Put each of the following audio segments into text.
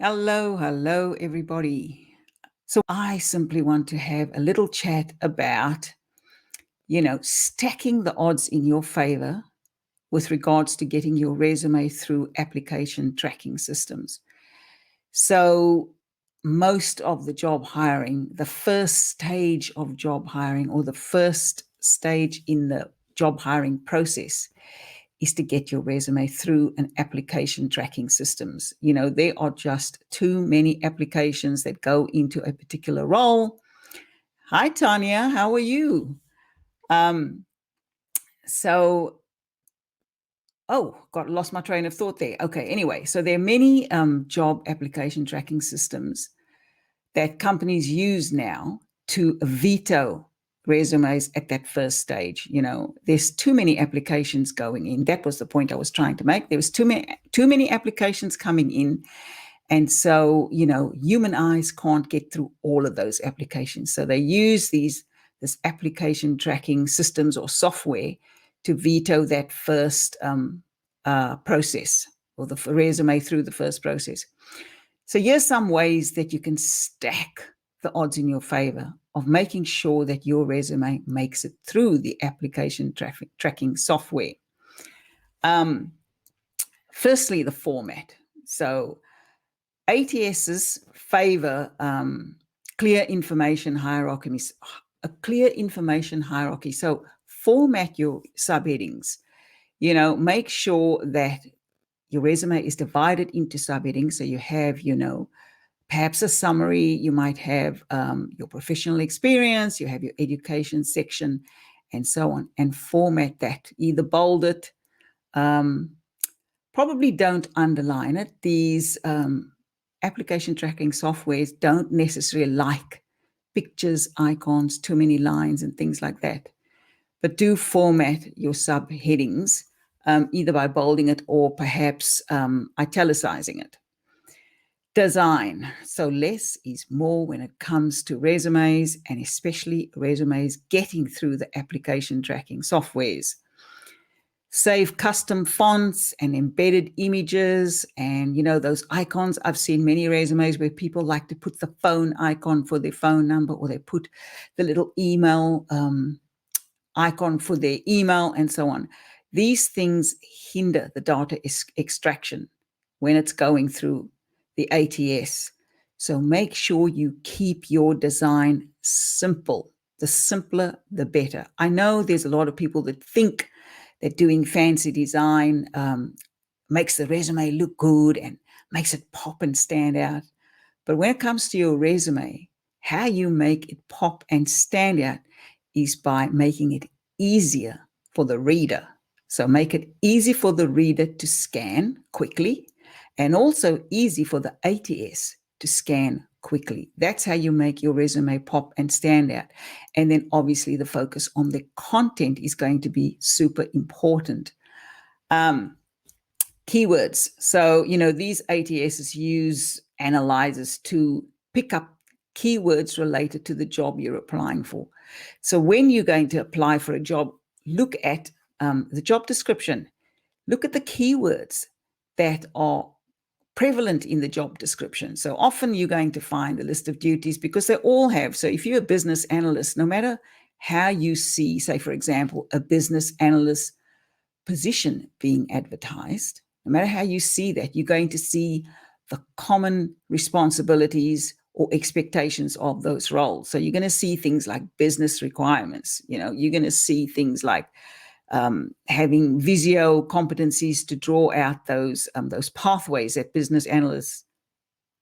Hello, everybody. So I simply want to have a little chat about, stacking the odds in your favor with regards to getting your resume through application tracking systems. So most of the job hiring, the first stage of job hiring or the first stage in the job hiring process is to get your resume through an application tracking systems. There are just too many applications that go into a particular role. Hi, Tanya, how are you? Um, so, lost my train of thought there. Okay, anyway, so there are many job application tracking systems that companies use now to veto resumes at that first stage. There's too many applications going in. That was the point I was trying to make. There was too many applications coming in. And so, human eyes can't get through all of those applications. So they use this application tracking systems or software to veto that first process or the resume through the first process. So here's some ways that you can stack the odds in your favor of making sure that your resume makes it through the application tracking software. Firstly, the format. So ATSs favor clear information hierarchy. A clear information hierarchy. So format your subheadings. Make sure that your resume is divided into subheadings. So you have, perhaps a summary. You might have your professional experience. You have your education section, and so on. And format that. Either bold it. Probably don't underline it. These application tracking softwares don't necessarily like pictures, icons, too many lines, and things like that. But do format your subheadings, either by bolding it or perhaps italicizing it. Design. So less is more when it comes to resumes, and especially resumes getting through the application tracking softwares. Save custom fonts and embedded images and, those icons. I've seen many resumes where people like to put the phone icon for their phone number, or they put the little email icon for their email, and so on. These things hinder the data extraction when it's going through the ATS. So make sure you keep your design simple. The simpler, the better. I know there's a lot of people that think that doing fancy design makes the resume look good and makes it pop and stand out. But when it comes to your resume, how you make it pop and stand out is by making it easier for the reader. So make it easy for the reader to scan quickly, and also easy for the ATS to scan quickly. That's how you make your resume pop and stand out. And then obviously the focus on the content is going to be super important. Keywords. So, these ATSs use analyzers to pick up keywords related to the job you're applying for. So when you're going to apply for a job, look at the job description. Look at the keywords that are prevalent in the job description. So often you're going to find the list of duties because they all have. So if you're a business analyst, no matter how you see, say, for example, a business analyst position being advertised, no matter how you see that, you're going to see the common responsibilities or expectations of those roles. So you're going to see things like business requirements. You're going to see things like having Visio competencies to draw out those pathways that business analysts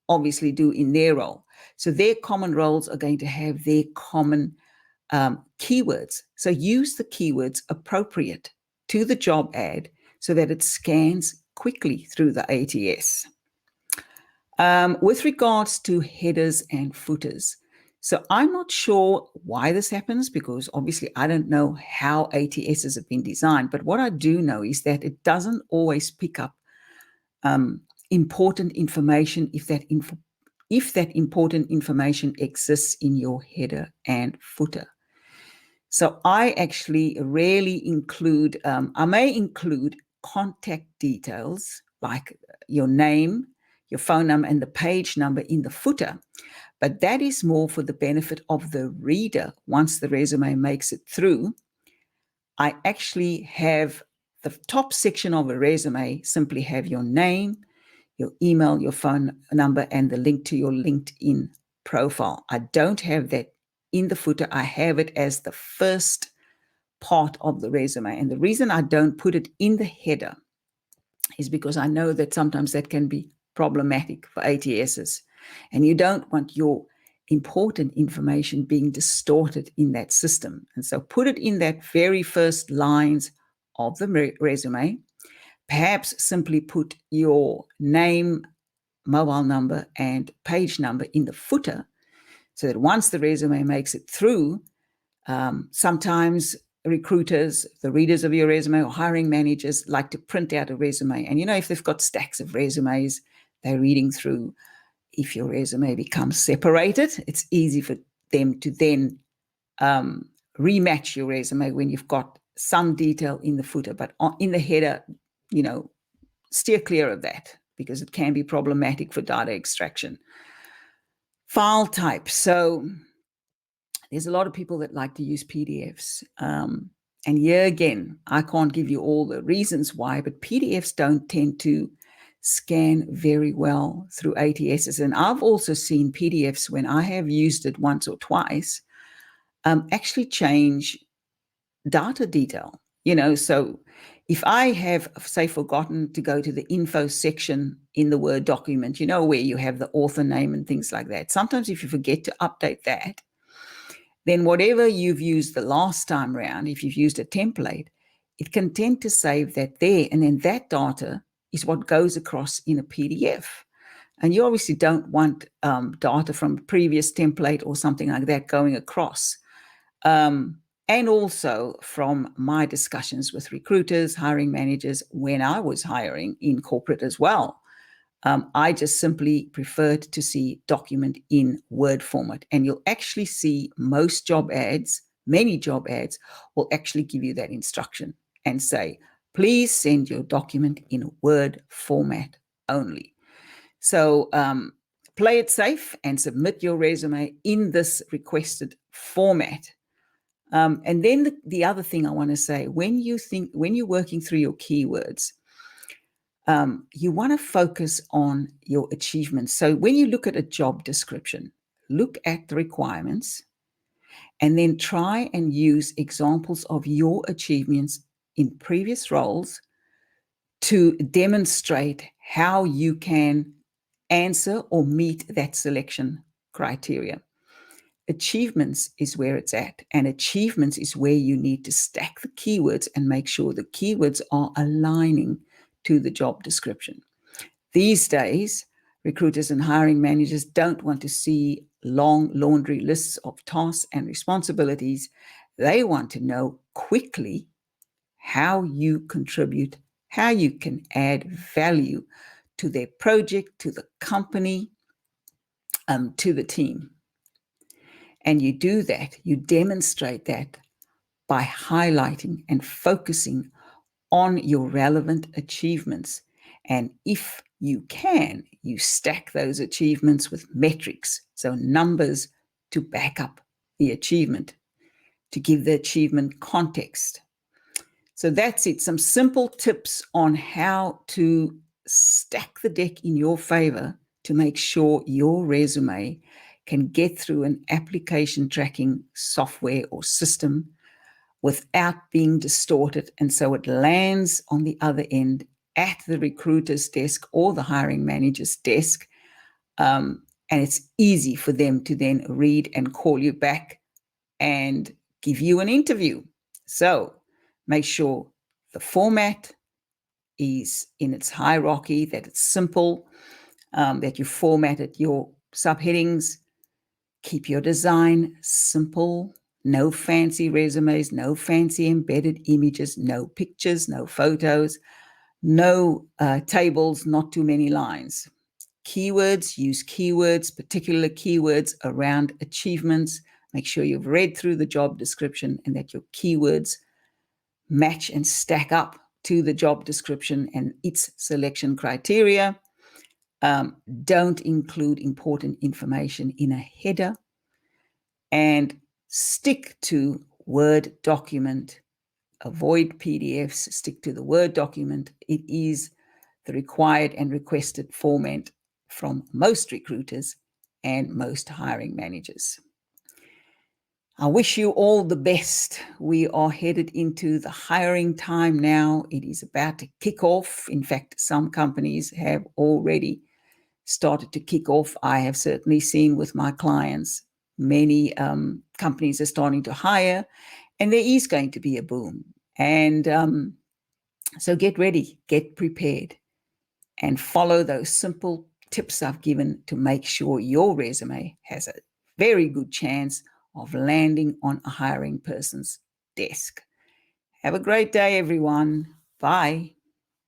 obviously do in their role. So their common roles are going to have their common keywords. So use the keywords appropriate to the job ad so that it scans quickly through the ATS. With regards to headers and footers, so I'm not sure why this happens, because obviously I don't know how ATSs have been designed, but what I do know is that it doesn't always pick up important information if that important information exists in your header and footer. So I actually rarely include, I may include contact details like your name, your phone number and the page number in the footer. But that is more for the benefit of the reader. Once the resume makes it through, I actually have the top section of a resume simply have your name, your email, your phone number, and the link to your LinkedIn profile. I don't have that in the footer. I have it as the first part of the resume. And the reason I don't put it in the header is because I know that sometimes that can be problematic for ATSs. And you don't want your important information being distorted in that system. And so put it in that very first lines of the resume. Perhaps simply put your name, mobile number, and page number in the footer so that once the resume makes it through, sometimes recruiters, the readers of your resume, or hiring managers like to print out a resume. And, if they've got stacks of resumes, they're reading through. If your resume becomes separated, it's easy for them to then rematch your resume when you've got some detail in the footer. But in the header, steer clear of that because it can be problematic for data extraction. File type. So there's a lot of people that like to use PDFs. And here again, I can't give you all the reasons why, but PDFs don't tend to scan very well through ATSs. And I've also seen PDFs when I have used it once or twice, actually change data detail. So if I have, say, forgotten to go to the info section in the Word document, where you have the author name and things like that, sometimes if you forget to update that, then whatever you've used the last time around, if you've used a template, it can tend to save that there. And then that data is what goes across in a PDF. And you obviously don't want data from a previous template or something like that going across. And also from my discussions with recruiters, hiring managers, when I was hiring in corporate as well, I just simply preferred to see document in Word format. And you'll actually see most job ads, many job ads, will actually give you that instruction and say, please send your document in Word format only. So play it safe and submit your resume in this requested format. And then the other thing I want to say, when you're working through your keywords, you want to focus on your achievements. So when you look at a job description, look at the requirements and then try and use examples of your achievements in previous roles to demonstrate how you can answer or meet that selection criteria. Achievements is where it's at, and achievements is where you need to stack the keywords and make sure the keywords are aligning to the job description. These days, recruiters and hiring managers don't want to see long laundry lists of tasks and responsibilities. They want to know quickly how you contribute, how you can add value to their project, to the company, to the team. And you do that, you demonstrate that by highlighting and focusing on your relevant achievements. And if you can, you stack those achievements with metrics, so numbers to back up the achievement, to give the achievement context. So that's it. Some simple tips on how to stack the deck in your favor to make sure your resume can get through an application tracking software or system without being distorted. And so it lands on the other end at the recruiter's desk or the hiring manager's desk. And it's easy for them to then read and call you back and give you an interview. So make sure the format is in its hierarchy, that it's simple, that you formatted your subheadings. Keep your design simple. No fancy resumes, no fancy embedded images, no pictures, no photos, no tables, not too many lines. Keywords, use keywords, particular keywords around achievements. Make sure you've read through the job description and that your keywords match and stack up to the job description and its selection criteria. Don't include important information in a header, and stick to Word document. Avoid PDFs, stick to the Word document. It is the required and requested format from most recruiters and most hiring managers. I wish you all the best. We are headed into the hiring time now. It is about to kick off. In fact, some companies have already started to kick off. I have certainly seen with my clients, many companies are starting to hire, and there is going to be a boom. And so get ready, get prepared, and follow those simple tips I've given to make sure your resume has a very good chance of landing on a hiring person's desk. Have a great day, everyone. Bye.